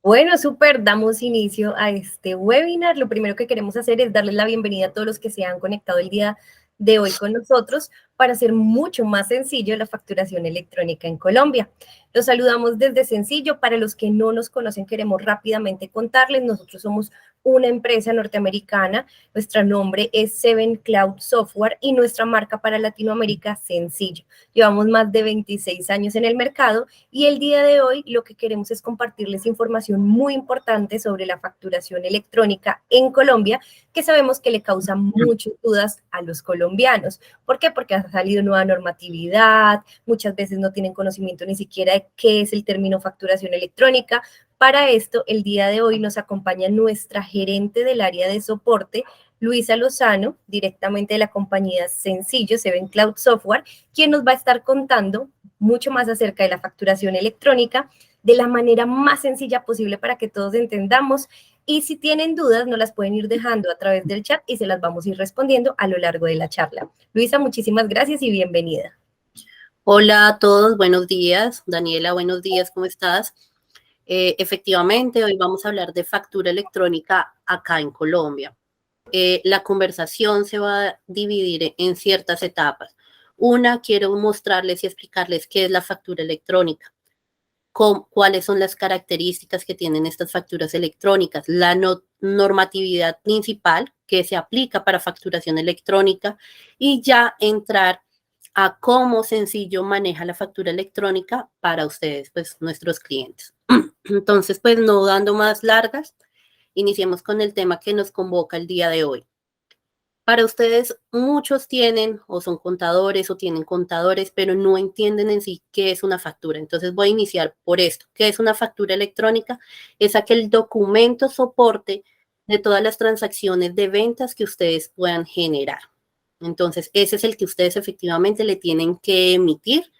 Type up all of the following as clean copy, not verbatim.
Bueno, súper, damos inicio a este webinar. Lo primero que queremos hacer es darles la bienvenida a todos los que se han conectado el día de hoy con nosotros para hacer mucho más sencillo la facturación electrónica en Colombia. Los saludamos desde Sencillo. Para los que no nos conocen, queremos rápidamente contarles, nosotros somos una empresa norteamericana, nuestro nombre es Seven Cloud Software y nuestra marca para Latinoamérica, Sencillo. Llevamos más de 26 años en el mercado y el día de hoy lo que queremos es compartirles información muy importante sobre la facturación electrónica en Colombia, que sabemos que le causa muchas dudas a los colombianos. ¿Por qué? Porque ha salido nueva normatividad, muchas veces no tienen conocimiento ni siquiera de qué es el término facturación electrónica. Para esto, el día de hoy nos acompaña nuestra gerente del área de soporte, Luisa Lozano, directamente de la compañía Sencillo, Seven Cloud Software, quien nos va a estar contando mucho más acerca de la facturación electrónica de la manera más sencilla posible para que todos entendamos. Y si tienen dudas, nos las pueden ir dejando a través del chat y se las vamos a ir respondiendo a lo largo de la charla. Luisa, muchísimas gracias y bienvenida. Hola a todos, buenos días. Daniela, buenos días, ¿cómo estás? Efectivamente, hoy vamos a hablar de factura electrónica acá en Colombia. La conversación se va a dividir en ciertas etapas. Una, quiero mostrarles y explicarles qué es la factura electrónica, cuáles son las características que tienen estas facturas electrónicas, la normatividad principal que se aplica para facturación electrónica y ya entrar a cómo Sencillo maneja la factura electrónica para ustedes, pues nuestros clientes. Entonces, pues no dando más largas, iniciemos con el tema que nos convoca el día de hoy. Para ustedes, muchos tienen o son contadores o tienen contadores, pero no entienden en sí qué es una factura. Entonces voy a iniciar por esto. ¿Qué es una factura electrónica? Es aquel documento soporte de todas las transacciones de ventas que ustedes puedan generar. Entonces, ese es el que ustedes efectivamente le tienen que emitir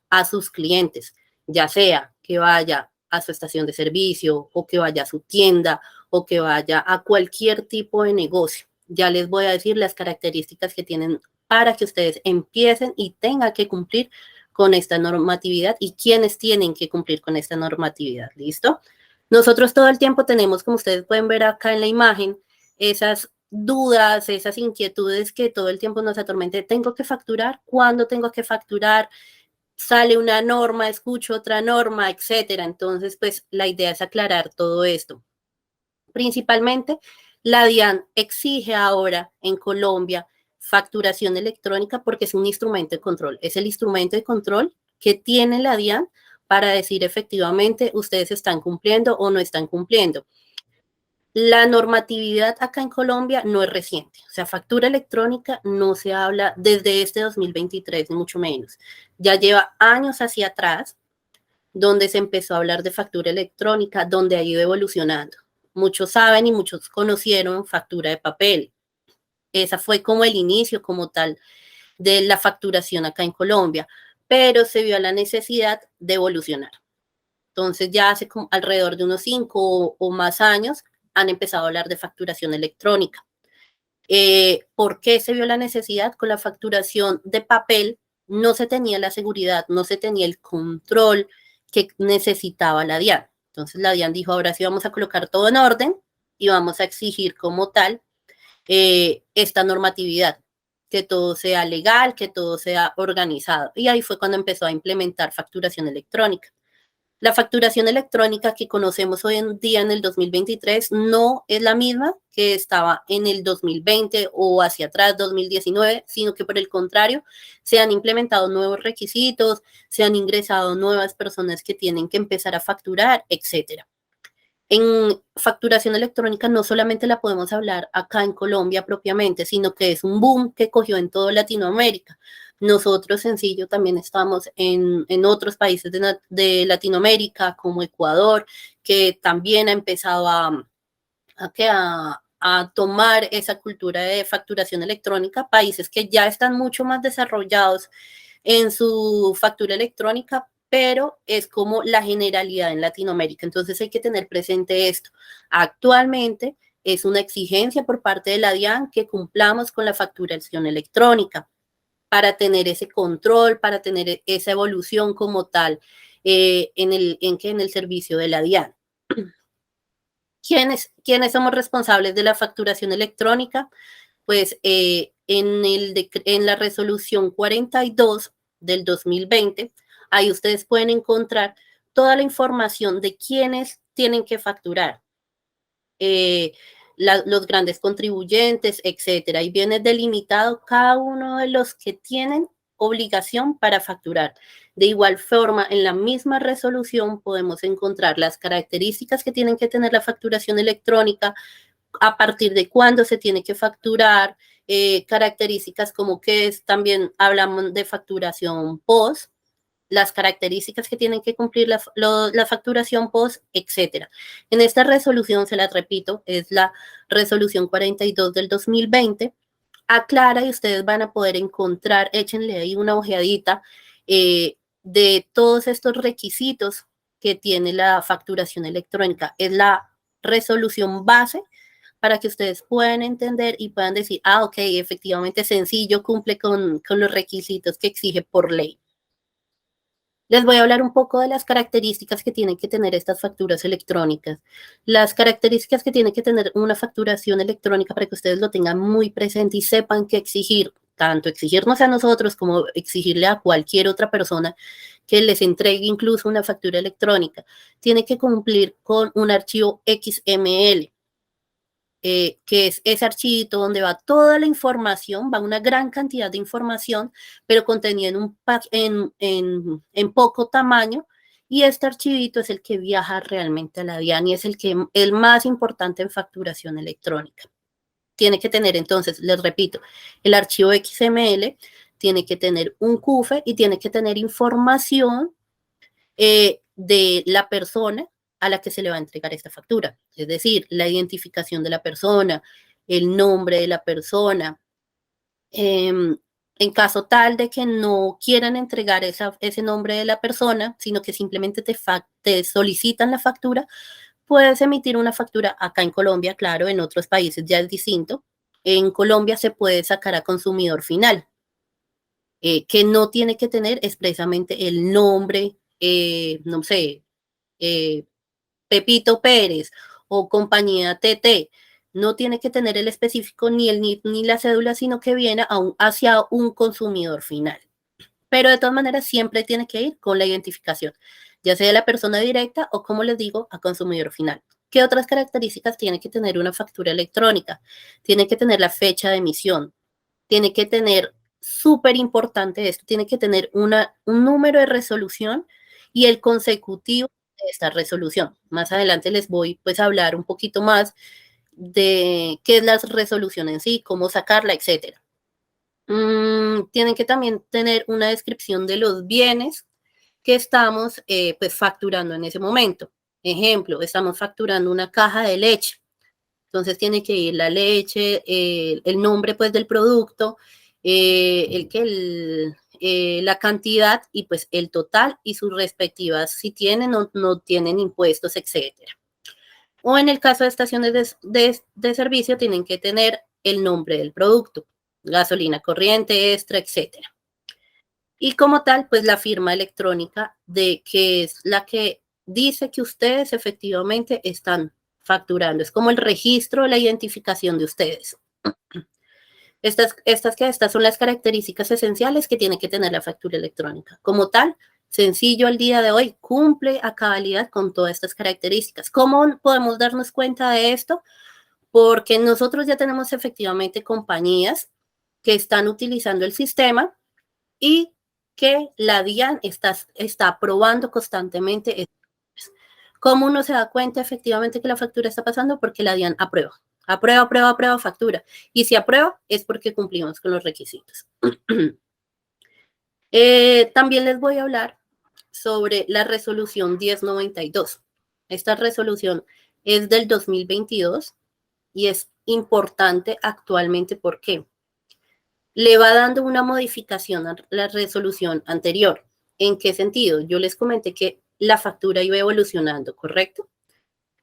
a sus clientes, ya sea que vaya a su estación de servicio o que vaya a su tienda o que vaya a cualquier tipo de negocio. Ya les voy a decir las características que tienen para que ustedes empiecen y tengan que cumplir con esta normatividad y quiénes tienen que cumplir con esta normatividad. ¿Listo? Nosotros todo el tiempo tenemos, como ustedes pueden ver acá en la imagen, esas dudas, esas inquietudes que todo el tiempo nos atormentan. ¿Tengo que facturar? ¿Cuándo tengo que facturar? Sale una norma, escucho otra norma, etcétera. Entonces, pues la idea es aclarar todo esto. Principalmente, la DIAN exige ahora en Colombia facturación electrónica porque es un instrumento de control. Es el instrumento de control que tiene la DIAN para decir efectivamente ustedes están cumpliendo o no están cumpliendo. La normatividad acá en Colombia no es reciente, o sea, factura electrónica no se habla desde este 2023, ni mucho menos. Ya lleva años hacia atrás donde se empezó a hablar de factura electrónica, donde ha ido evolucionando. Muchos saben y muchos conocieron factura de papel. Esa fue como el inicio como tal de la facturación acá en Colombia, pero se vio la necesidad de evolucionar. Entonces ya hace como alrededor de unos 5 o más años han empezado a hablar de facturación electrónica. ¿Por qué se vio la necesidad? Con la facturación de papel no se tenía la seguridad, no se tenía el control que necesitaba la DIAN. Entonces la DIAN dijo, ahora sí vamos a colocar todo en orden y vamos a exigir como tal esta normatividad, que todo sea legal, que todo sea organizado. Y ahí fue cuando empezó a implementar facturación electrónica. La facturación electrónica que conocemos hoy en día en el 2023 no es la misma que estaba en el 2020 o hacia atrás, 2019, sino que por el contrario, se han implementado nuevos requisitos, se han ingresado nuevas personas que tienen que empezar a facturar, etcétera. En facturación electrónica no solamente la podemos hablar acá en Colombia propiamente, sino que es un boom que cogió en toda Latinoamérica. Nosotros, Sencillo, también estamos en otros países de Latinoamérica, como Ecuador, que también ha empezado a tomar esa cultura de facturación electrónica, países que ya están mucho más desarrollados en su factura electrónica, pero es como la generalidad en Latinoamérica. Entonces hay que tener presente esto. Actualmente es una exigencia por parte de la DIAN que cumplamos con la facturación electrónica para tener ese control, para tener esa evolución como tal en el servicio de la DIAN. ¿Quiénes somos responsables de la facturación electrónica? Pues en la resolución 42 del 2020, ahí ustedes pueden encontrar toda la información de quiénes tienen que facturar, los grandes contribuyentes, etcétera. Y viene delimitado cada uno de los que tienen obligación para facturar. De igual forma, en la misma resolución podemos encontrar las características que tienen que tener la facturación electrónica, a partir de cuándo se tiene que facturar, características como que es, también hablamos de facturación post, las características que tienen que cumplir la facturación post, etcétera. En esta resolución, se las repito, es la resolución 42 del 2020, aclara y ustedes van a poder encontrar, échenle ahí una ojeadita, de todos estos requisitos que tiene la facturación electrónica. Es la resolución base para que ustedes puedan entender y puedan decir, ok, efectivamente es sencillo, cumple con los requisitos que exige por ley. Les voy a hablar un poco de las características que tienen que tener estas facturas electrónicas. Las características que tiene que tener una facturación electrónica, para que ustedes lo tengan muy presente y sepan que exigir, tanto exigirnos a nosotros como exigirle a cualquier otra persona que les entregue incluso una factura electrónica, tiene que cumplir con un archivo XML. Que es ese archivito donde va toda la información, va una gran cantidad de información, pero contenida en poco tamaño, y este archivito es el que viaja realmente a la DIAN y es el más importante en facturación electrónica. Tiene que tener, entonces, les repito, el archivo XML, tiene que tener un CUFE y tiene que tener información de la persona a la que se le va a entregar esta factura. Es decir, la identificación de la persona, el nombre de la persona. En caso tal de que no quieran entregar ese nombre de la persona, sino que simplemente te solicitan la factura, puedes emitir una factura acá en Colombia, claro, en otros países ya es distinto. En Colombia se puede sacar a consumidor final, que no tiene que tener expresamente el nombre, no sé, Pepito Pérez o compañía TT. No tiene que tener el específico ni el NIT ni la cédula, sino que viene hacia un consumidor final. Pero de todas maneras siempre tiene que ir con la identificación, ya sea de la persona directa o, como les digo, a consumidor final. ¿Qué otras características tiene que tener una factura electrónica? Tiene que tener la fecha de emisión, tiene que tener, súper importante esto, tiene que tener un número de resolución y el consecutivo de esta resolución. Más adelante les voy pues a hablar un poquito más de qué es la resolución en sí, cómo sacarla, etcétera. Tienen que también tener una descripción de los bienes que estamos pues facturando en ese momento. Ejemplo, estamos facturando una caja de leche. Entonces tiene que ir la leche, el nombre pues del producto, la cantidad y pues el total y sus respectivas, si tienen o no tienen impuestos, etcétera. O en el caso de estaciones de servicio, tienen que tener el nombre del producto, gasolina corriente, extra, etcétera. Y como tal, pues la firma electrónica que es la que dice que ustedes efectivamente están facturando. Es como el registro, la identificación de ustedes. Estas son las características esenciales que tiene que tener la factura electrónica. Como tal, sencillo al día de hoy, cumple a cabalidad con todas estas características. ¿Cómo podemos darnos cuenta de esto? Porque nosotros ya tenemos efectivamente compañías que están utilizando el sistema y que la DIAN está aprobando constantemente. ¿Cómo uno se da cuenta efectivamente que la factura está pasando? Porque la DIAN aprueba. Aprueba factura. Y si aprueba es porque cumplimos con los requisitos. También les voy a hablar sobre la resolución 1092. Esta resolución es del 2022 y es importante actualmente porque le va dando una modificación a la resolución anterior. ¿En qué sentido? Yo les comenté que la factura iba evolucionando, ¿correcto?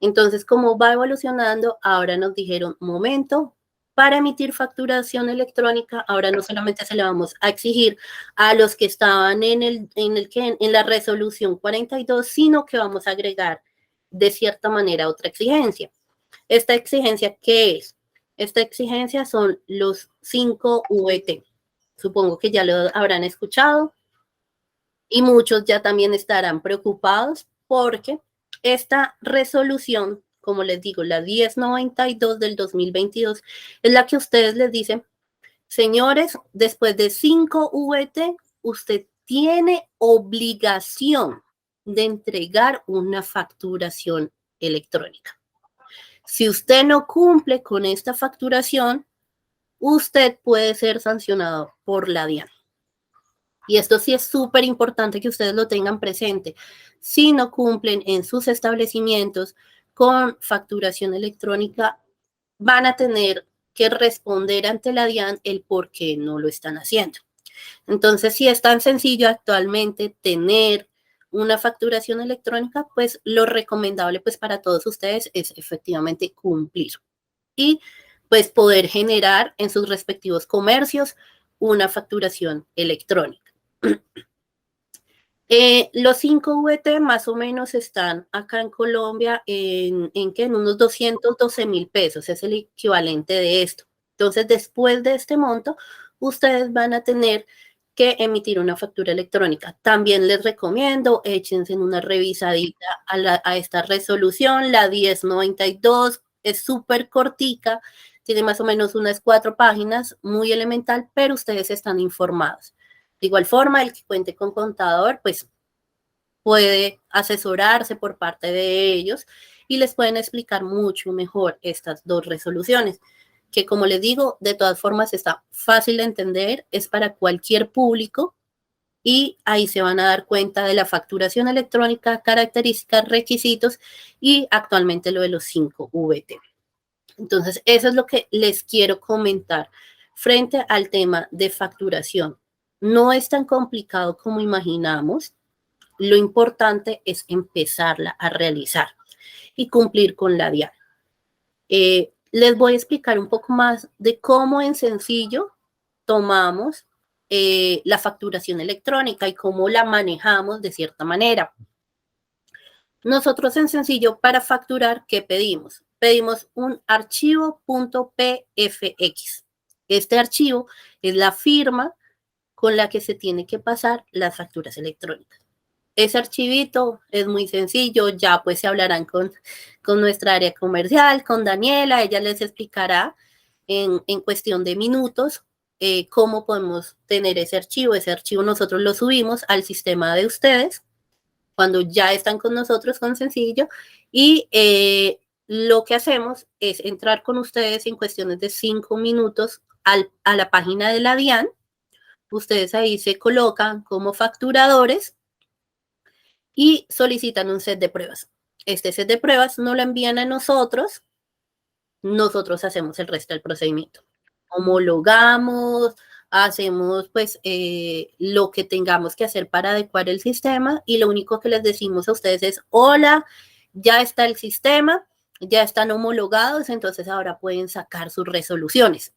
Entonces, como va evolucionando, ahora nos dijeron, momento, para emitir facturación electrónica, ahora no solamente se le vamos a exigir a los que estaban en la resolución 42, sino que vamos a agregar de cierta manera otra exigencia. ¿Esta exigencia qué es? Esta exigencia son los 5 VT. Supongo que ya lo habrán escuchado y muchos ya también estarán preocupados porque esta resolución, como les digo, la 1092 del 2022, es la que ustedes les dicen, señores, después de 5 VT, usted tiene obligación de entregar una facturación electrónica. Si usted no cumple con esta facturación, usted puede ser sancionado por la DIAN. Y esto sí es súper importante que ustedes lo tengan presente. Si no cumplen en sus establecimientos con facturación electrónica, van a tener que responder ante la DIAN el por qué no lo están haciendo. Entonces, si es tan sencillo actualmente tener una facturación electrónica, pues lo recomendable pues para todos ustedes es efectivamente cumplir y pues poder generar en sus respectivos comercios una facturación electrónica. Los 5 VT más o menos están acá en Colombia en unos 212.000 pesos, es el equivalente de esto. Entonces, después de este monto, ustedes van a tener que emitir una factura electrónica. También les recomiendo, échense en una revisadita a esta resolución, la 1092, es súper cortica, tiene más o menos unas 4 páginas, muy elemental, pero ustedes están informados. De igual forma, el que cuente con contador, pues puede asesorarse por parte de ellos y les pueden explicar mucho mejor estas dos resoluciones, que como les digo, de todas formas está fácil de entender, es para cualquier público y ahí se van a dar cuenta de la facturación electrónica, características, requisitos y actualmente lo de los 5 VT. Entonces, eso es lo que les quiero comentar frente al tema de facturación. No es tan complicado como imaginamos. Lo importante es empezarla a realizar y cumplir con la DIAN. Les voy a explicar un poco más de cómo en sencillo tomamos la facturación electrónica y cómo la manejamos de cierta manera. Nosotros en sencillo para facturar, ¿qué pedimos? Pedimos un archivo .pfx. Este archivo es la firma con la que se tiene que pasar las facturas electrónicas. Ese archivito es muy sencillo, ya pues se hablarán con nuestra área comercial, con Daniela, ella les explicará en cuestión de minutos cómo podemos tener ese archivo. Ese archivo nosotros lo subimos al sistema de ustedes cuando ya están con nosotros con Sencillo y lo que hacemos es entrar con ustedes en cuestiones de 5 minutos a la página de la DIAN. Ustedes ahí se colocan como facturadores y solicitan un set de pruebas. Este set de pruebas no lo envían a nosotros, nosotros hacemos el resto del procedimiento. Homologamos, hacemos pues lo que tengamos que hacer para adecuar el sistema y lo único que les decimos a ustedes es, hola, ya está el sistema, ya están homologados, entonces ahora pueden sacar sus resoluciones.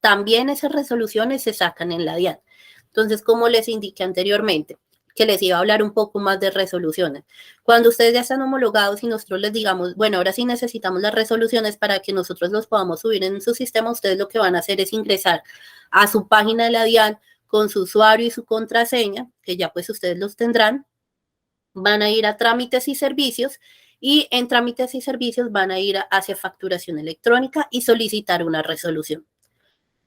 También esas resoluciones se sacan en la DIAN. Entonces, como les indiqué anteriormente, que les iba a hablar un poco más de resoluciones. Cuando ustedes ya están homologados y nosotros les digamos, bueno, ahora sí necesitamos las resoluciones para que nosotros los podamos subir en su sistema, ustedes lo que van a hacer es ingresar a su página de la DIAN con su usuario y su contraseña, que ya pues ustedes los tendrán, van a ir a trámites y servicios y en trámites y servicios van a ir hacia facturación electrónica y solicitar una resolución.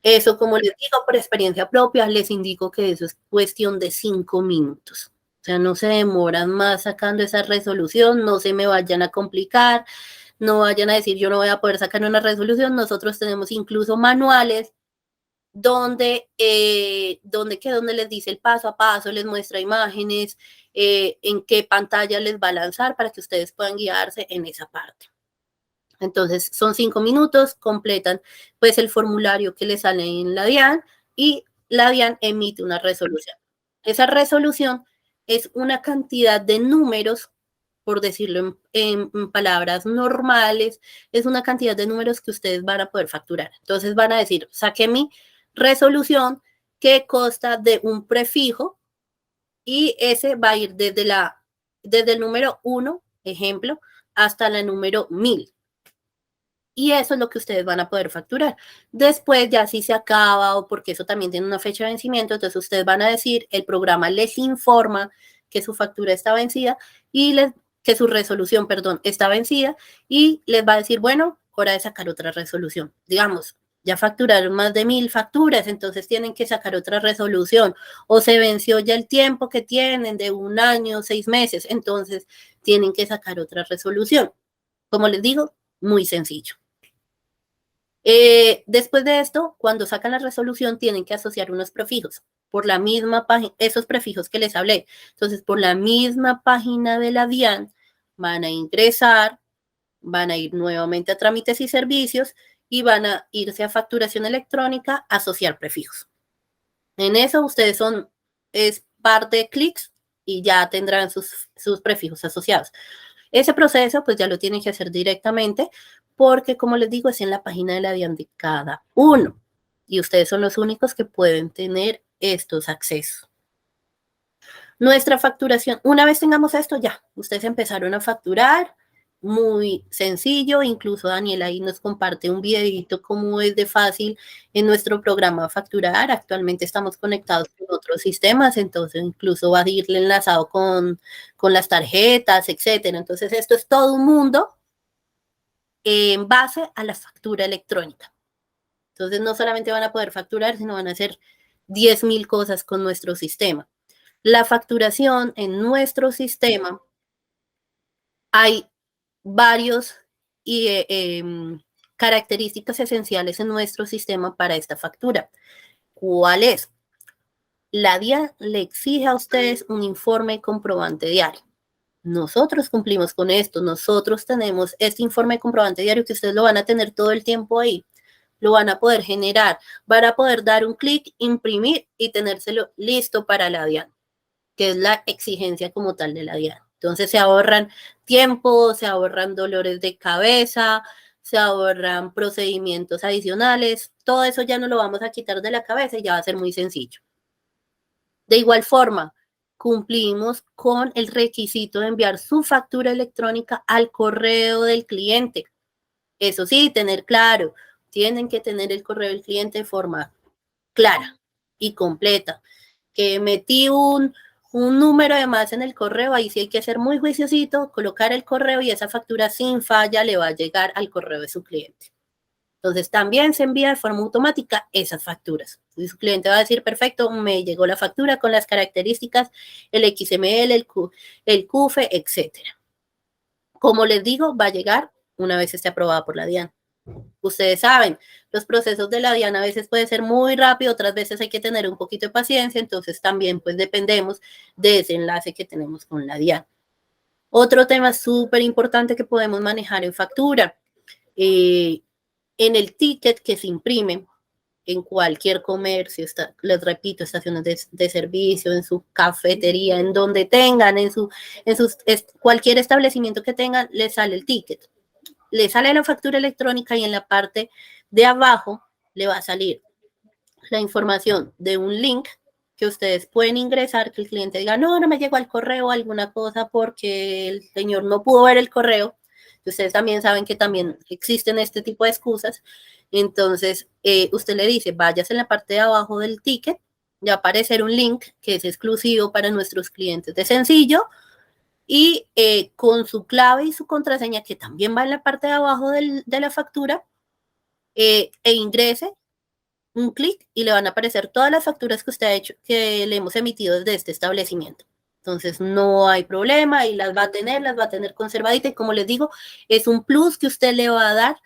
Eso, como les digo, por experiencia propia, les indico que eso es cuestión de 5 minutos. O sea, no se demoran más sacando esa resolución, no se me vayan a complicar, no vayan a decir yo no voy a poder sacar una resolución. Nosotros tenemos incluso manuales donde les dice el paso a paso, les muestra imágenes, en qué pantalla les va a lanzar para que ustedes puedan guiarse en esa parte. Entonces, son 5 minutos, completan pues el formulario que les sale en la DIAN y la DIAN emite una resolución. Esa resolución es una cantidad de números, por decirlo en palabras normales, es una cantidad de números que ustedes van a poder facturar. Entonces van a decir, saqué mi resolución que consta de un prefijo y ese va a ir desde el número 1, ejemplo, hasta la número 1000. Y eso es lo que ustedes van a poder facturar. Después ya si se acaba o porque eso también tiene una fecha de vencimiento, entonces ustedes van a decir, el programa les informa que su factura está vencida y que su resolución, perdón, está vencida y les va a decir, bueno, hora de sacar otra resolución. Digamos, ya facturaron más de 1000 facturas, entonces tienen que sacar otra resolución o se venció ya el tiempo que tienen de 1 año, 6 meses, entonces tienen que sacar otra resolución. Como les digo, muy sencillo. Después de esto, cuando sacan la resolución, tienen que asociar unos prefijos por la misma página, esos prefijos que les hablé. Entonces, por la misma página de la DIAN, van a ingresar, van a ir nuevamente a trámites y servicios y van a irse a facturación electrónica, asociar prefijos. En eso ustedes es par de clics y ya tendrán sus prefijos asociados. Ese proceso pues ya lo tienen que hacer directamente porque, como les digo, es en la página de la DIAN de cada uno y ustedes son los únicos que pueden tener estos accesos. Nuestra facturación, una vez tengamos esto ya, ustedes empezaron a facturar, muy sencillo, incluso Daniela ahí nos comparte un videito cómo es de fácil en nuestro programa facturar. Actualmente estamos conectados con otros sistemas, entonces incluso va a irle enlazado con las tarjetas, etcétera. Entonces esto es todo un mundo en base a la factura electrónica. Entonces no solamente van a poder facturar, sino van a hacer 10,000 cosas con nuestro sistema. La facturación en nuestro sistema, hay varios características esenciales en nuestro sistema para esta factura. ¿Cuál es? La DIAN le exige a ustedes un informe comprobante diario. Nosotros cumplimos con esto, nosotros tenemos este informe comprobante diario que ustedes lo van a tener todo el tiempo ahí. Lo van a poder generar, van a poder dar un clic, imprimir y tenérselo listo para la DIAN, que es la exigencia como tal de la DIAN. Entonces se ahorran tiempo, se ahorran dolores de cabeza, se ahorran procedimientos adicionales, todo eso ya no lo vamos a quitar de la cabeza y ya va a ser muy sencillo. De igual forma, cumplimos con el requisito de enviar su factura electrónica al correo del cliente. Eso sí, tener claro, tienen que tener el correo del cliente de forma clara y completa. Que metí un número de más en el correo, ahí sí hay que ser muy juiciosito, colocar el correo y esa factura sin falla le va a llegar al correo de su cliente. Entonces también se envía de forma automática esas facturas. Entonces, su cliente va a decir, perfecto, me llegó la factura con las características, el XML, el CUFE, etcétera. Como les digo, va a llegar una vez esté aprobada por la DIAN. Ustedes saben, los procesos de la DIAN a veces puede ser muy rápido, otras veces hay que tener un poquito de paciencia, entonces también pues dependemos de ese enlace que tenemos con la DIAN. Otro tema súper importante que podemos manejar en factura, en el ticket que se imprime en cualquier comercio, les repito, estaciones de servicio, en su cafetería, en donde tengan, cualquier establecimiento que tengan, les sale el ticket. Le sale la factura electrónica y en la parte de abajo le va a salir la información de un link que ustedes pueden ingresar, que el cliente diga, no me llegó al correo alguna cosa porque el señor no pudo ver el correo. Ustedes también saben que también existen este tipo de excusas. Entonces, usted le dice, váyase en la parte de abajo del ticket, ya va a aparecer un link que es exclusivo para nuestros clientes de Sencillo, y con su clave y su contraseña, que también va en la parte de abajo de la factura, e ingrese un clic y le van a aparecer todas las facturas que usted ha hecho, que le hemos emitido desde este establecimiento. Entonces no hay problema y las va a tener conservaditas y como les digo, es un plus que usted le va a dar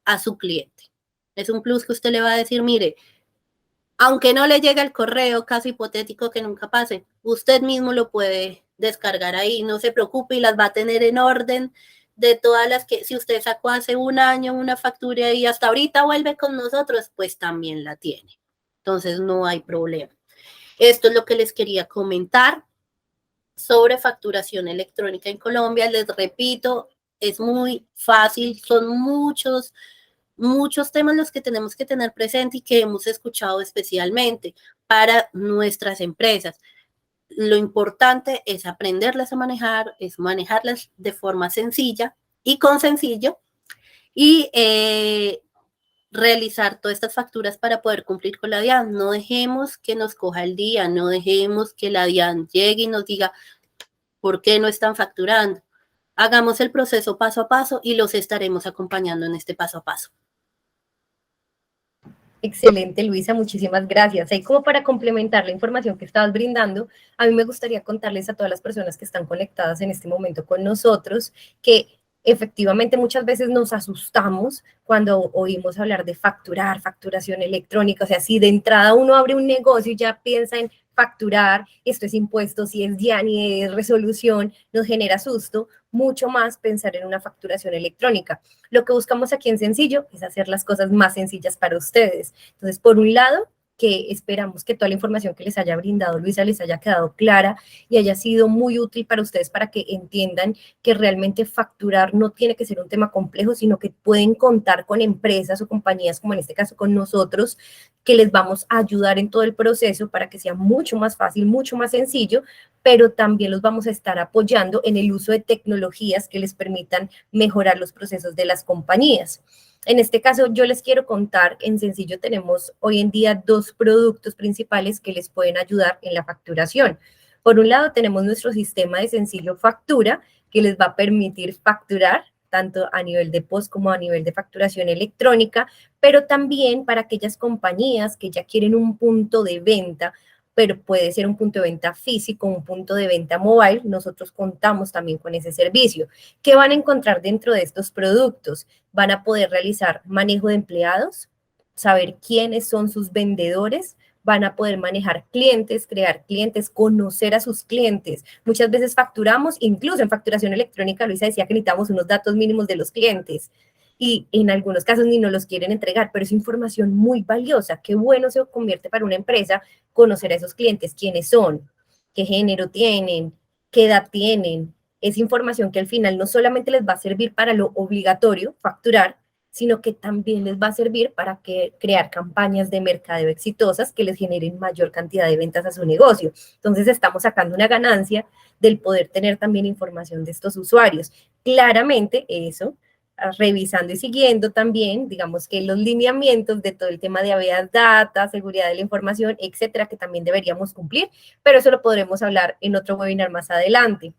a su cliente. Es un plus que usted le va a decir, mire, aunque no le llegue el correo, caso hipotético que nunca pase, usted mismo lo puede descargar ahí, no se preocupe y las va a tener en orden de todas las que, si usted sacó hace 1 año una factura y hasta ahorita vuelve con nosotros, pues también la tiene. Entonces no hay problema. Esto es lo que les quería comentar sobre facturación electrónica en Colombia. Les repito, es muy fácil, son muchos temas los que tenemos que tener presente y que hemos escuchado especialmente para nuestras empresas. Lo importante es aprenderlas a manejar, es manejarlas de forma sencilla y con sencillo. y realizar todas estas facturas para poder cumplir con la DIAN. No dejemos que nos coja el día, no dejemos que la DIAN llegue y nos diga por qué no están facturando. Hagamos el proceso paso a paso y los estaremos acompañando en este paso a paso. Excelente, Luisa, muchísimas gracias. Ahí como para complementar la información que estabas brindando, a mí me gustaría contarles a todas las personas que están conectadas en este momento con nosotros que efectivamente muchas veces nos asustamos cuando oímos hablar de facturar, facturación electrónica. O sea, si de entrada uno abre un negocio y ya piensa en facturar, esto es impuesto, si es DIAN es resolución, nos genera susto, mucho más pensar en una facturación electrónica. Lo que buscamos aquí en Sencillo es hacer las cosas más sencillas para ustedes. Entonces, por un lado, que esperamos que toda la información que les haya brindado Luisa les haya quedado clara y haya sido muy útil para ustedes para que entiendan que realmente facturar no tiene que ser un tema complejo, sino que pueden contar con empresas o compañías, como en este caso con nosotros, que les vamos a ayudar en todo el proceso para que sea mucho más fácil, mucho más sencillo, pero también los vamos a estar apoyando en el uso de tecnologías que les permitan mejorar los procesos de las compañías. En este caso, yo les quiero contar, en Sencillo tenemos hoy en día 2 productos principales que les pueden ayudar en la facturación. Por un lado, tenemos nuestro sistema de Sencillo Factura, que les va a permitir facturar tanto a nivel de POS como a nivel de facturación electrónica, pero también para aquellas compañías que ya quieren un punto de venta, pero puede ser un punto de venta físico, un punto de venta mobile, nosotros contamos también con ese servicio. ¿Qué van a encontrar dentro de estos productos? Van a poder realizar manejo de empleados, saber quiénes son sus vendedores, van a poder manejar clientes, crear clientes, conocer a sus clientes. Muchas veces facturamos, incluso en facturación electrónica, Luisa decía que necesitamos unos datos mínimos de los clientes y en algunos casos ni nos los quieren entregar, pero es información muy valiosa. Qué bueno se convierte para una empresa conocer a esos clientes, quiénes son, qué género tienen, qué edad tienen. Es información que al final no solamente les va a servir para lo obligatorio, facturar, sino que también les va a servir para crear campañas de mercadeo exitosas que les generen mayor cantidad de ventas a su negocio. Entonces estamos sacando una ganancia del poder tener también información de estos usuarios. Claramente eso, revisando y siguiendo también, digamos que los lineamientos de todo el tema de habeas data, seguridad de la información, etcétera, que también deberíamos cumplir, pero eso lo podremos hablar en otro webinar más adelante.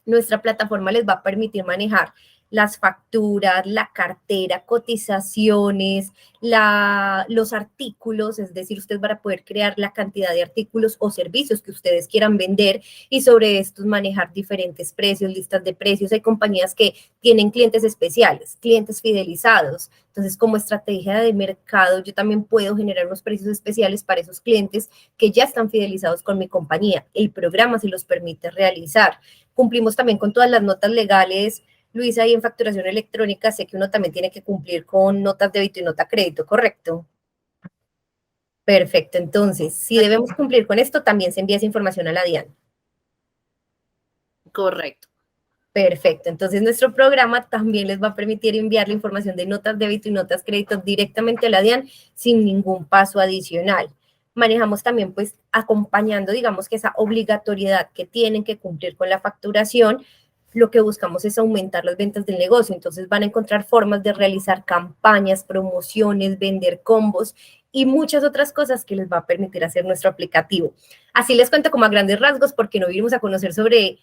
Nuestra plataforma les va a permitir manejar las facturas, la cartera, cotizaciones, los artículos, es decir, ustedes van a poder crear la cantidad de artículos o servicios que ustedes quieran vender y sobre estos manejar diferentes precios, listas de precios. Hay compañías que tienen clientes especiales, clientes fidelizados. Entonces, como estrategia de mercado, yo también puedo generar unos precios especiales para esos clientes que ya están fidelizados con mi compañía. El programa se los permite realizar. Cumplimos también con todas las notas legales. Luisa, y en facturación electrónica sé que uno también tiene que cumplir con notas de débito y nota crédito, ¿correcto? Perfecto, entonces, si debemos cumplir con esto, también se envía esa información a la DIAN. Correcto. Perfecto, entonces nuestro programa también les va a permitir enviar la información de notas de débito y notas crédito directamente a la DIAN sin ningún paso adicional. Manejamos también pues acompañando, digamos que esa obligatoriedad que tienen que cumplir con la facturación, lo que buscamos es aumentar las ventas del negocio. Entonces van a encontrar formas de realizar campañas, promociones, vender combos y muchas otras cosas que les va a permitir hacer nuestro aplicativo. Así les cuento como a grandes rasgos porque no vinimos a conocer sobre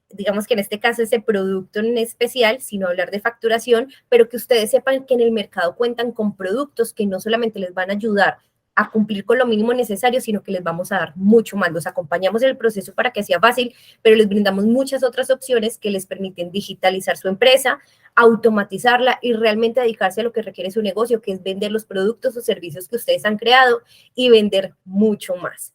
digamos que en este caso ese producto en especial, sino hablar de facturación, pero que ustedes sepan que en el mercado cuentan con productos que no solamente les van a ayudar a cumplir con lo mínimo necesario, sino que les vamos a dar mucho más. Los acompañamos en el proceso para que sea fácil, pero les brindamos muchas otras opciones que les permiten digitalizar su empresa, automatizarla y realmente dedicarse a lo que requiere su negocio, que es vender los productos o servicios que ustedes han creado y vender mucho más.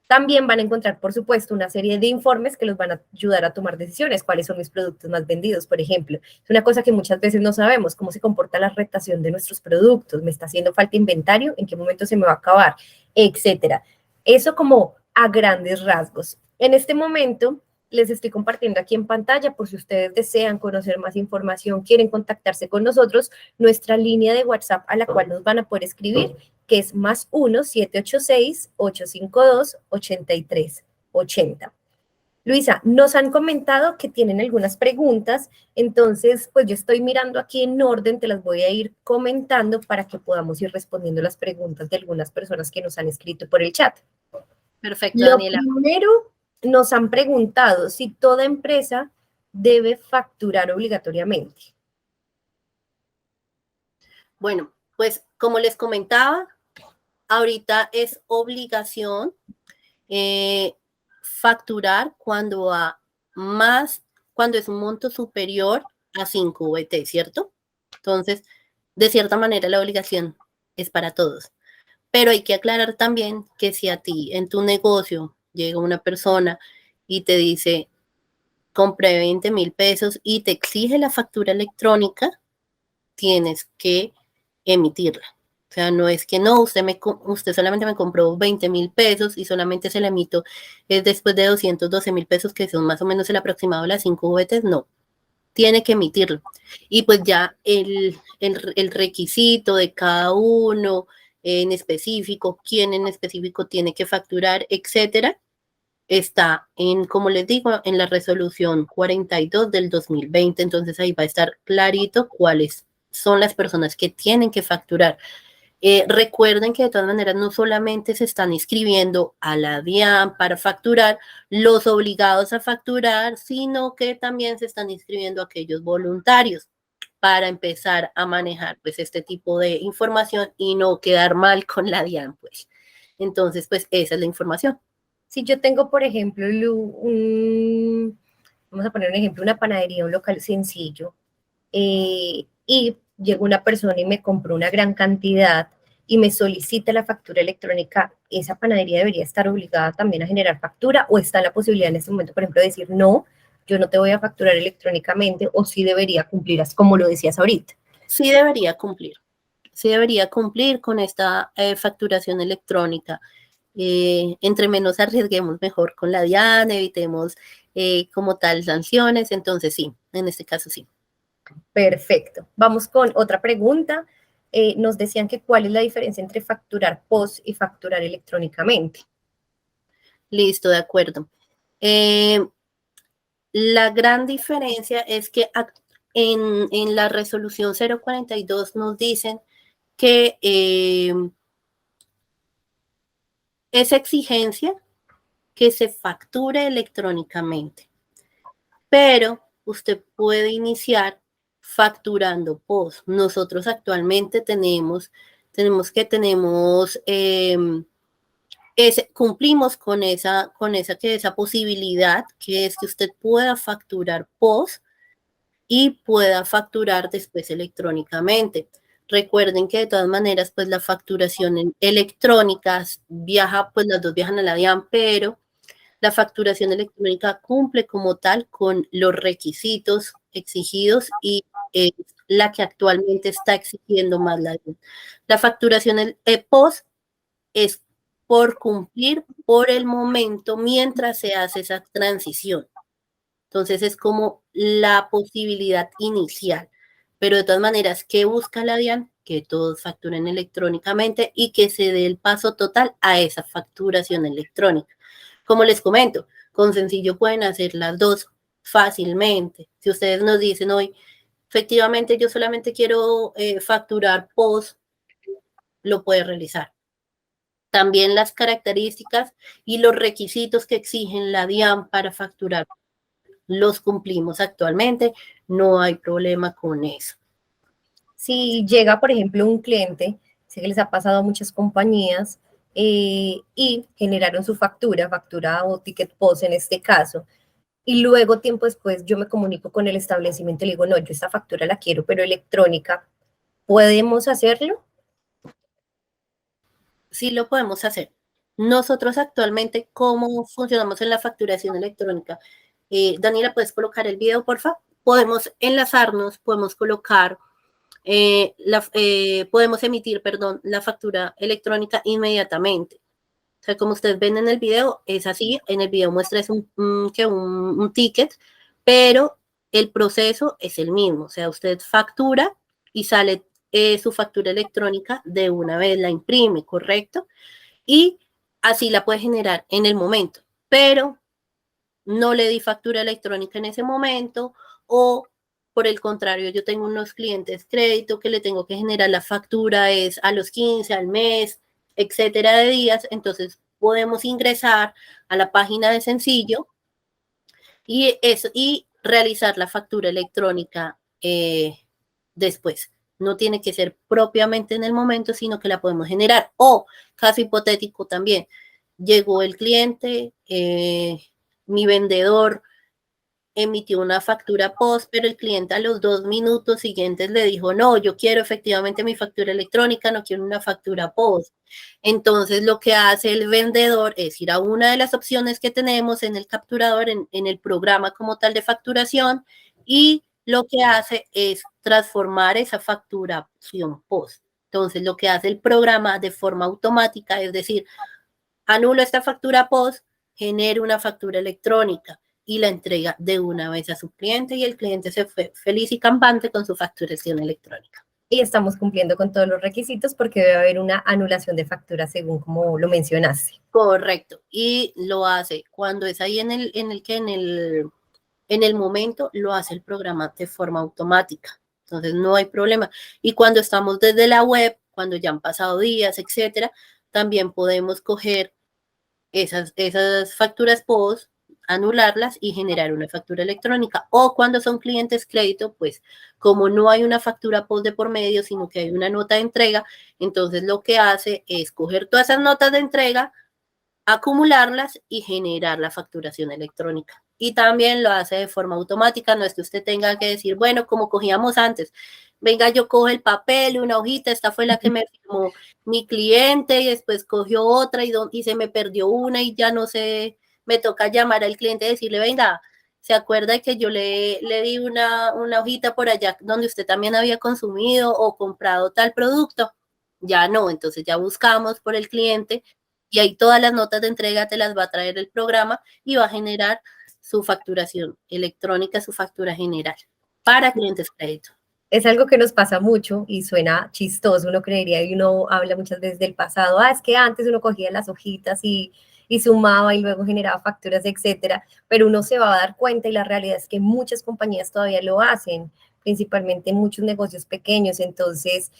También van a encontrar, por supuesto, una serie de informes que los van a ayudar a tomar decisiones, cuáles son mis productos más vendidos, por ejemplo. Es una cosa que muchas veces no sabemos, cómo se comporta la rotación de nuestros productos, me está haciendo falta inventario, en qué momento se me va a acabar, etcétera. Eso como a grandes rasgos. En este momento les estoy compartiendo aquí en pantalla, por si ustedes desean conocer más información, quieren contactarse con nosotros, nuestra línea de WhatsApp a la cual nos van a poder escribir, que es +1 786 852 8380. Luisa, nos han comentado que tienen algunas preguntas, entonces pues yo estoy mirando aquí en orden, te las voy a ir comentando para que podamos ir respondiendo las preguntas de algunas personas que nos han escrito por el chat. Perfecto, Lo Daniela. primero, nos han preguntado si toda empresa debe facturar obligatoriamente. Bueno, pues como les comentaba, ahorita es obligación facturar cuando cuando es un monto superior a 5 VT, ¿cierto? Entonces, de cierta manera la obligación es para todos. Pero hay que aclarar también que si a ti en tu negocio llega una persona y te dice, compré 20,000 pesos y te exige la factura electrónica, tienes que emitirla. O sea, no es que no, usted solamente me compró 20,000 pesos y solamente se la emito después de 212,000 pesos, que son más o menos el aproximado de las 5 VTs, no, tiene que emitirlo. Y pues ya el requisito de cada uno en específico, quién en específico tiene que facturar, etcétera, está como les digo, en la resolución 42 del 2020. Entonces ahí va a estar clarito cuáles son las personas que tienen que facturar. Recuerden que de todas maneras no solamente se están inscribiendo a la DIAN para facturar los obligados a facturar, sino que también se están inscribiendo aquellos voluntarios para empezar a manejar pues este tipo de información y no quedar mal con la DIAN, pues. Entonces, pues esa es la información. Si yo tengo, por ejemplo, vamos a poner un ejemplo, una panadería, un local sencillo, y llegó una persona y me compró una gran cantidad y me solicita la factura electrónica, ¿esa panadería debería estar obligada también a generar factura o está la posibilidad en este momento, por ejemplo, de decir, no, yo no te voy a facturar electrónicamente o sí debería cumplir, como lo decías ahorita? Sí debería cumplir con esta facturación electrónica. Entre menos arriesguemos mejor con la DIAN, evitemos como tal sanciones, entonces sí, en este caso sí. Perfecto. Vamos con otra pregunta. Nos decían que cuál es la diferencia entre facturar POS y facturar electrónicamente. Listo, de acuerdo. La gran diferencia es que en la resolución 042 nos dicen que es exigencia que se facture electrónicamente, pero usted puede iniciar facturando POS. Nosotros actualmente tenemos cumplimos con esa posibilidad, que es que usted pueda facturar POS y pueda facturar después electrónicamente. Recuerden que de todas maneras, pues la facturación electrónica viaja, pues las dos viajan a la DIAN, pero la facturación electrónica cumple como tal con los requisitos exigidos y es la que actualmente está exigiendo más la DIAN. La facturación POS es por cumplir por el momento mientras se hace esa transición. Entonces es como la posibilidad inicial. Pero de todas maneras, ¿qué busca la DIAN? Que todos facturen electrónicamente y que se dé el paso total a esa facturación electrónica. Como les comento, con sencillo pueden hacer las dos fácilmente. Si ustedes nos dicen hoy, efectivamente yo solamente quiero facturar POS, lo puede realizar. También las características y los requisitos que exigen la DIAN para facturar los cumplimos actualmente, no hay problema con eso. Si llega, por ejemplo, un cliente, sé que les ha pasado a muchas compañías, y generaron su factura o ticket POS en este caso, y luego tiempo después yo me comunico con el establecimiento y le digo, no, yo esta factura la quiero, pero electrónica, ¿podemos hacerlo? Sí lo podemos hacer. Nosotros actualmente, ¿cómo funcionamos en la facturación electrónica? Daniela, ¿puedes colocar el video, por favor? Podemos enlazarnos, podemos colocar, podemos emitir, perdón, la factura electrónica inmediatamente. O sea, como ustedes ven en el video, es así. En el video muestra es un ticket, pero el proceso es el mismo. O sea, usted factura y sale su factura electrónica de una vez, la imprime, ¿correcto? Y así la puede generar en el momento. Pero no le di factura electrónica en ese momento, o por el contrario, yo tengo unos clientes crédito que le tengo que generar la factura es a los 15, al mes, etcétera, de días. Entonces podemos ingresar a la página de Sencillo y realizar la factura electrónica después. No tiene que ser propiamente en el momento, sino que la podemos generar. O, caso hipotético también, llegó el cliente, mi vendedor emitió una factura post, pero el cliente a los 2 minutos siguientes le dijo, no, yo quiero efectivamente mi factura electrónica, no quiero una factura post. Entonces lo que hace el vendedor es ir a una de las opciones que tenemos en el capturador, en el programa como tal de facturación, y lo que hace es transformar esa facturación post. Entonces lo que hace el programa de forma automática es decir, anulo esta factura post, genero una factura electrónica y la entrega de una vez a su cliente, y el cliente se fue feliz y campante con su facturación electrónica. Y estamos cumpliendo con todos los requisitos porque debe haber una anulación de factura según como lo mencionaste. Correcto. Y lo hace cuando es ahí en el momento, lo hace el programa de forma automática. Entonces no hay problema. Y cuando estamos desde la web, cuando ya han pasado días, etcétera, también podemos coger esas facturas post, anularlas y generar una factura electrónica. O cuando son clientes crédito, pues como no hay una factura post de por medio, sino que hay una nota de entrega, entonces lo que hace es coger todas esas notas de entrega, acumularlas y generar la facturación electrónica. Y también lo hace de forma automática, no es que usted tenga que decir, bueno, como cogíamos antes, venga, yo cojo el papel, una hojita, esta fue la que me firmó mi cliente y después cogió otra y se me perdió una y ya no sé, me toca llamar al cliente y decirle, venga, ¿se acuerda que yo le di una hojita por allá donde usted también había consumido o comprado tal producto? Ya no, entonces ya buscamos por el cliente y ahí todas las notas de entrega te las va a traer el programa y va a generar su facturación electrónica, su factura general para clientes crédito. Es algo que nos pasa mucho y suena chistoso, uno creería, y uno habla muchas veces del pasado, es que antes uno cogía las hojitas y sumaba y luego generaba facturas, etcétera, pero uno se va a dar cuenta y la realidad es que muchas compañías todavía lo hacen, principalmente en muchos negocios pequeños. Entonces,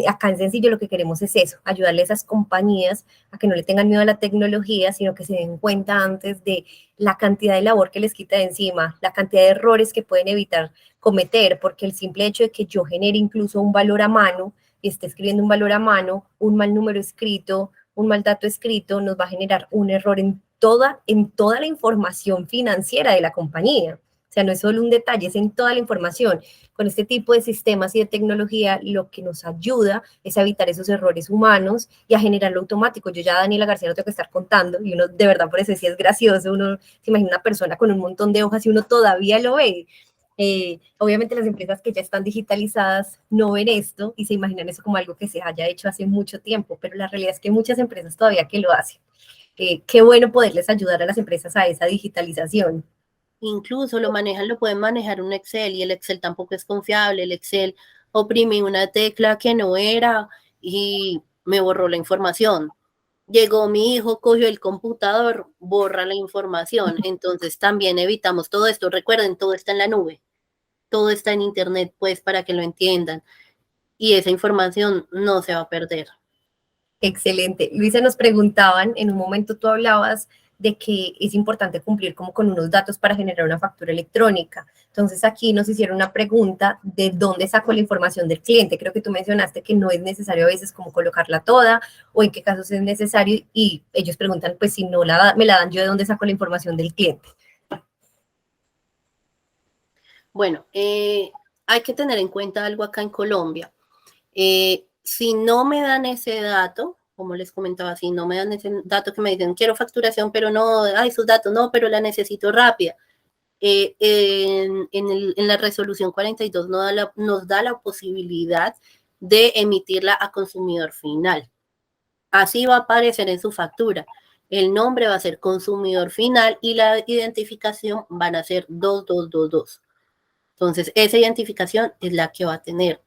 acá en Sencillo lo que queremos es eso, ayudarle a esas compañías a que no le tengan miedo a la tecnología, sino que se den cuenta antes de la cantidad de labor que les quita de encima, la cantidad de errores que pueden evitar cometer, porque el simple hecho de que yo genere incluso un valor a mano y esté escribiendo un valor a mano, un mal número escrito, un mal dato escrito, nos va a generar un error en toda la información financiera de la compañía. O sea, no es solo un detalle, es en toda la información. Con este tipo de sistemas y de tecnología, lo que nos ayuda es a evitar esos errores humanos y a generarlo automático. Yo ya a Daniela García no tengo que estar contando y uno de verdad por eso sí es gracioso. Uno se imagina una persona con un montón de hojas y uno todavía lo ve. Obviamente las empresas que ya están digitalizadas no ven esto y se imaginan eso como algo que se haya hecho hace mucho tiempo, pero la realidad es que hay muchas empresas todavía que lo hacen. Qué bueno poderles ayudar a las empresas a esa digitalización. Incluso lo pueden manejar un Excel y el Excel tampoco es confiable. El Excel oprimí una tecla que no era y me borró la información. Llegó mi hijo, cogió el computador, borra la información. Entonces también evitamos todo esto. Recuerden, todo está en la nube, todo está en internet, pues para que lo entiendan. Y esa información no se va a perder. Excelente. Luisa, nos preguntaban, en un momento tú hablabas de que es importante cumplir como con unos datos para generar una factura electrónica. Entonces aquí nos hicieron una pregunta de dónde saco la información del cliente. Creo que tú mencionaste que no es necesario a veces como colocarla toda o en qué casos es necesario y ellos preguntan, pues si no me la dan yo, ¿de dónde saco la información del cliente? Bueno, hay que tener en cuenta algo acá en Colombia. Si no me dan ese dato, como les comentaba, si no me dan ese dato que me dicen, quiero facturación, pero no, ay, sus datos, no, pero la necesito rápida. En la resolución 42 nos da la posibilidad de emitirla a consumidor final. Así va a aparecer en su factura. El nombre va a ser consumidor final y la identificación van a ser 2222. Entonces, esa identificación es la que va a tener.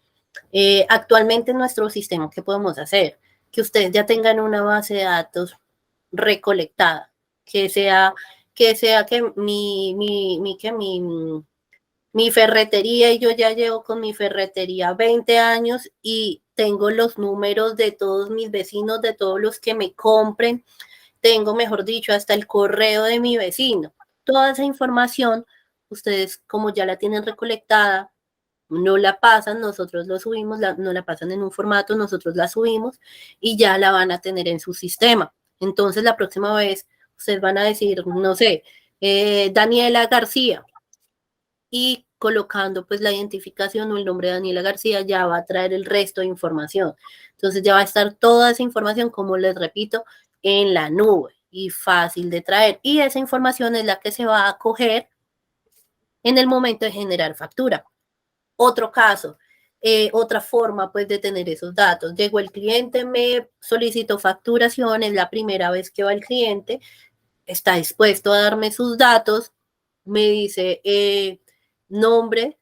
Actualmente en nuestro sistema, ¿qué podemos hacer? Que ustedes ya tengan una base de datos recolectada, que sea que sea que mi ferretería, y yo ya llevo con mi ferretería 20 años y tengo los números de todos mis vecinos, de todos los que me compren, tengo, mejor dicho, hasta el correo de mi vecino. Toda esa información, ustedes como ya la tienen recolectada, no la pasan, nosotros lo subimos, no la pasan en un formato, nosotros la subimos y ya la van a tener en su sistema. Entonces la próxima vez ustedes van a decir, no sé, Daniela García, y colocando pues la identificación o el nombre de Daniela García ya va a traer el resto de información. Entonces ya va a estar toda esa información, como les repito, en la nube y fácil de traer. Y esa información es la que se va a coger en el momento de generar factura. Otro caso, otra forma pues de tener esos datos. Llegó el cliente, me solicitó facturación, es la primera vez que va el cliente, está dispuesto a darme sus datos, me dice nombre,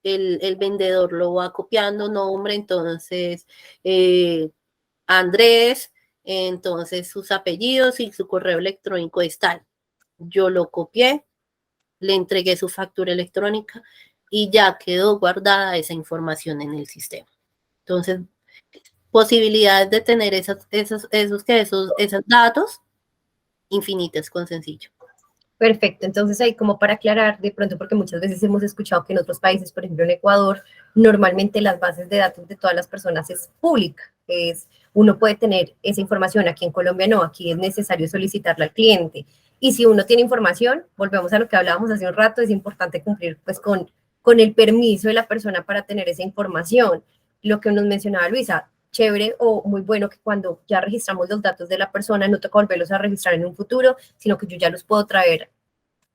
el vendedor lo va copiando, nombre, entonces Andrés, entonces sus apellidos y su correo electrónico es tal. Yo lo copié, le entregué su factura electrónica y ya quedó guardada esa información en el sistema. Entonces, posibilidades de tener esos datos infinitas con sencillo. Perfecto, entonces ahí como para aclarar de pronto, porque muchas veces hemos escuchado que en otros países, por ejemplo en Ecuador, normalmente las bases de datos de todas las personas es pública, uno puede tener esa información, aquí en Colombia no, aquí es necesario solicitarla al cliente. Y si uno tiene información, volvemos a lo que hablábamos hace un rato, es importante cumplir pues con el permiso de la persona para tener esa información. Lo que nos mencionaba Luisa, chévere o muy bueno que cuando ya registramos los datos de la persona no toca volverlos a registrar en un futuro, sino que yo ya los puedo traer,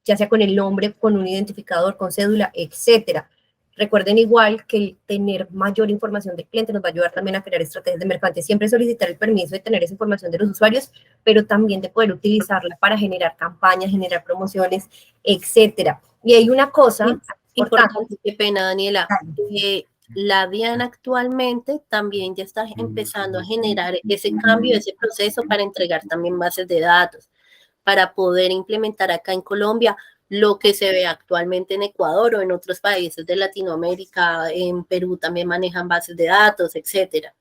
ya sea con el nombre, con un identificador, con cédula, etcétera. Recuerden igual que el tener mayor información del cliente nos va a ayudar también a crear estrategias de mercante. Siempre solicitar el permiso de tener esa información de los usuarios, pero también de poder utilizarla para generar campañas, generar promociones, etcétera. Y hay una cosa importante, qué pena, Daniela. La DIAN actualmente también ya está empezando a generar ese cambio, ese proceso para entregar también bases de datos, para poder implementar acá en Colombia lo que se ve actualmente en Ecuador o en otros países de Latinoamérica, en Perú también manejan bases de datos, etcétera.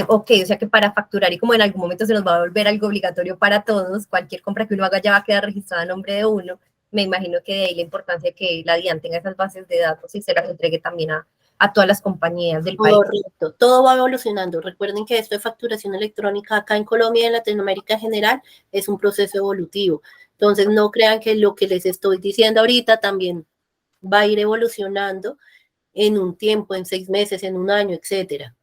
Ok, o sea que para facturar y como en algún momento se nos va a volver algo obligatorio para todos, cualquier compra que uno haga ya va a quedar registrada a nombre de uno, me imagino que de ahí la importancia de que la DIAN tenga esas bases de datos y se las entregue también a todas las compañías del país. Correcto, todo va evolucionando. Recuerden que esto de facturación electrónica acá en Colombia y en Latinoamérica en general es un proceso evolutivo. Entonces no crean que lo que les estoy diciendo ahorita también va a ir evolucionando en un tiempo, en 6 meses, en un año, etcétera.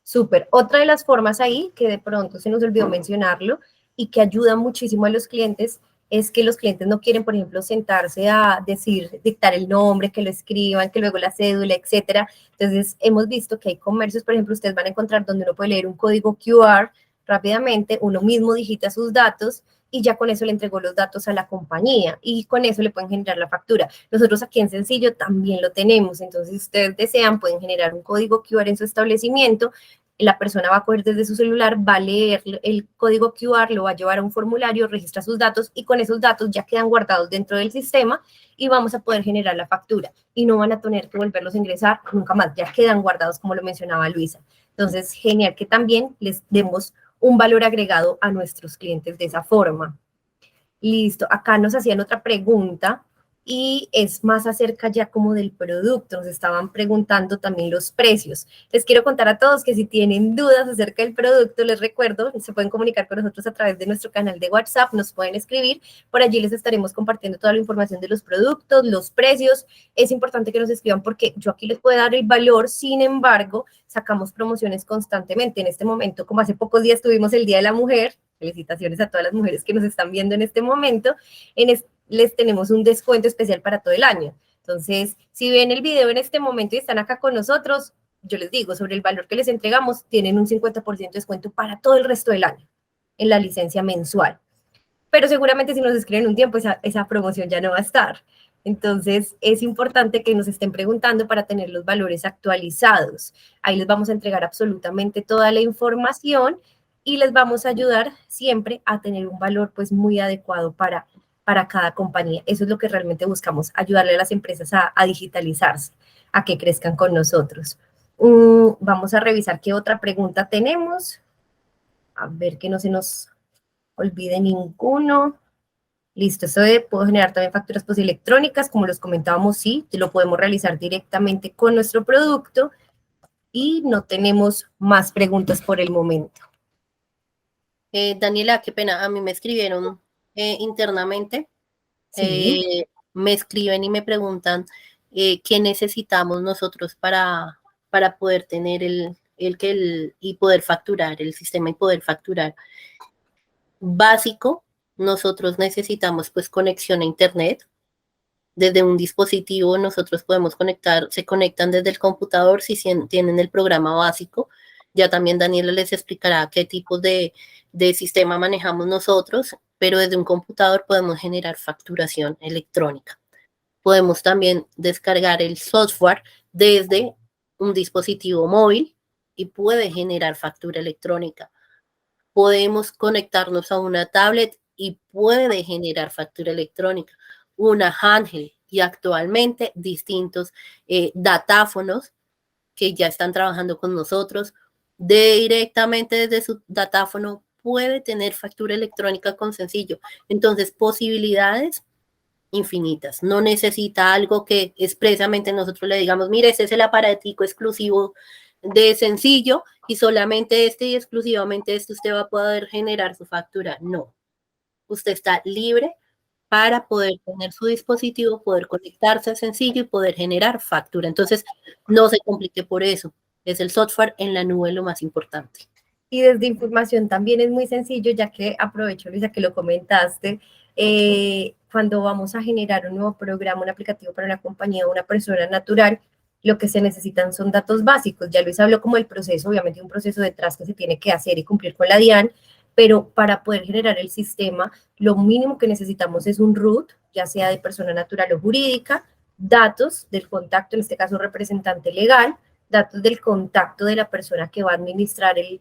Súper. Otra de las formas ahí, que de pronto se nos olvidó mencionarlo y que ayuda muchísimo a los clientes, es que los clientes no quieren, por ejemplo, sentarse a decir, dictar el nombre, que lo escriban, que luego la cédula, etcétera. Entonces, hemos visto que hay comercios, por ejemplo, ustedes van a encontrar donde uno puede leer un código QR rápidamente, uno mismo digita sus datos y ya con eso le entregó los datos a la compañía y con eso le pueden generar la factura. Nosotros aquí en Sencillo también lo tenemos, entonces si ustedes desean pueden generar un código QR en su establecimiento, la persona va a coger desde su celular, va a leer el código QR, lo va a llevar a un formulario, registra sus datos y con esos datos ya quedan guardados dentro del sistema y vamos a poder generar la factura y no van a tener que volverlos a ingresar nunca más, ya quedan guardados como lo mencionaba Luisa. Entonces, genial que también les demos un valor agregado a nuestros clientes de esa forma. Listo, acá nos hacían otra pregunta y es más acerca ya como del producto, nos estaban preguntando también los precios. Les quiero contar a todos que si tienen dudas acerca del producto, les recuerdo, se pueden comunicar con nosotros a través de nuestro canal de WhatsApp, nos pueden escribir, por allí les estaremos compartiendo toda la información de los productos, los precios. Es importante que nos escriban porque yo aquí les puedo dar el valor, sin embargo, sacamos promociones constantemente. En este momento, como hace pocos días tuvimos el Día de la Mujer, felicitaciones a todas las mujeres que nos están viendo en este momento, les tenemos un descuento especial para todo el año. Entonces, si ven el video en este momento y están acá con nosotros, yo les digo, sobre el valor que les entregamos, tienen un 50% de descuento para todo el resto del año en la licencia mensual. Pero seguramente si nos escriben un tiempo, esa promoción ya no va a estar. Entonces, es importante que nos estén preguntando para tener los valores actualizados. Ahí les vamos a entregar absolutamente toda la información y les vamos a ayudar siempre a tener un valor pues muy adecuado para para cada compañía. Eso es lo que realmente buscamos, ayudarle a las empresas a digitalizarse, a que crezcan con nosotros. Vamos a revisar qué otra pregunta tenemos. A ver que no se nos olvide ninguno. Listo, eso de puedo generar también facturas electrónicas, como los comentábamos, sí, lo podemos realizar directamente con nuestro producto y no tenemos más preguntas por el momento. Daniela, qué pena, a mí me escribieron internamente, Sí. me escriben y me preguntan qué necesitamos nosotros para poder tener y poder facturar, el sistema y poder facturar. Básico, nosotros necesitamos pues conexión a internet. Desde un dispositivo nosotros podemos conectar, se conectan desde el computador si tienen el programa básico. Ya también Daniela les explicará qué tipo de sistema manejamos nosotros, pero desde un computador podemos generar facturación electrónica. Podemos también descargar el software desde un dispositivo móvil y puede generar factura electrónica. Podemos conectarnos a una tablet y puede generar factura electrónica, una handheld y actualmente distintos datáfonos que ya están trabajando con nosotros. Directamente desde su datáfono puede tener factura electrónica con sencillo. Entonces, posibilidades infinitas. No necesita algo que expresamente nosotros le digamos, mire, ese es el aparatico exclusivo de sencillo y solamente este y exclusivamente este usted va a poder generar su factura. No, usted está libre para poder tener su dispositivo, poder conectarse a sencillo y poder generar factura. Entonces, no se complique por eso. Es el software en la nube lo más importante. Y desde información también es muy sencillo, ya que aprovecho, Luisa, que lo comentaste, cuando vamos a generar un nuevo programa, un aplicativo para una compañía o una persona natural, lo que se necesitan son datos básicos. Ya Luisa habló como el proceso, obviamente un proceso detrás que se tiene que hacer y cumplir con la DIAN, pero para poder generar el sistema, lo mínimo que necesitamos es un root, ya sea de persona natural o jurídica, datos del contacto, en este caso representante legal, datos del contacto de la persona que va a administrar el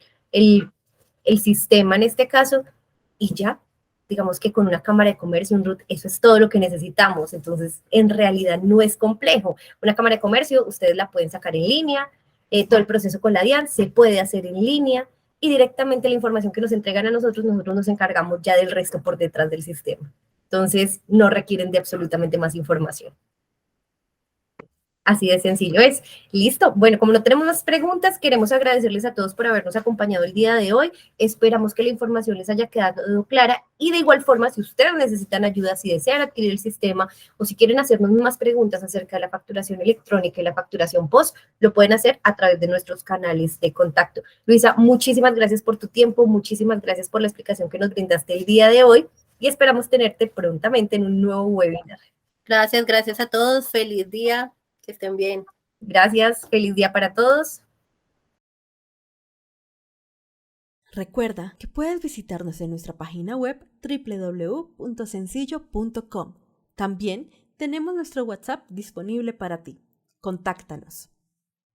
sistema en este caso, y ya, digamos que con una cámara de comercio, un root, eso es todo lo que necesitamos. Entonces, en realidad no es complejo. Una cámara de comercio, ustedes la pueden sacar en línea, todo el proceso con la DIAN se puede hacer en línea, y directamente la información que nos entregan a nosotros nos encargamos ya del resto por detrás del sistema. Entonces, no requieren de absolutamente más información. Así de sencillo es. Listo. Bueno, como no tenemos más preguntas, queremos agradecerles a todos por habernos acompañado el día de hoy. Esperamos que la información les haya quedado clara y de igual forma, si ustedes necesitan ayuda, si desean adquirir el sistema o si quieren hacernos más preguntas acerca de la facturación electrónica y la facturación post, lo pueden hacer a través de nuestros canales de contacto. Luisa, muchísimas gracias por tu tiempo, muchísimas gracias por la explicación que nos brindaste el día de hoy y esperamos tenerte prontamente en un nuevo webinar. Gracias a todos. Feliz día. Que estén bien. Gracias, feliz día para todos. Recuerda que puedes visitarnos en nuestra página web www.sencillo.com. También tenemos nuestro WhatsApp disponible para ti. Contáctanos.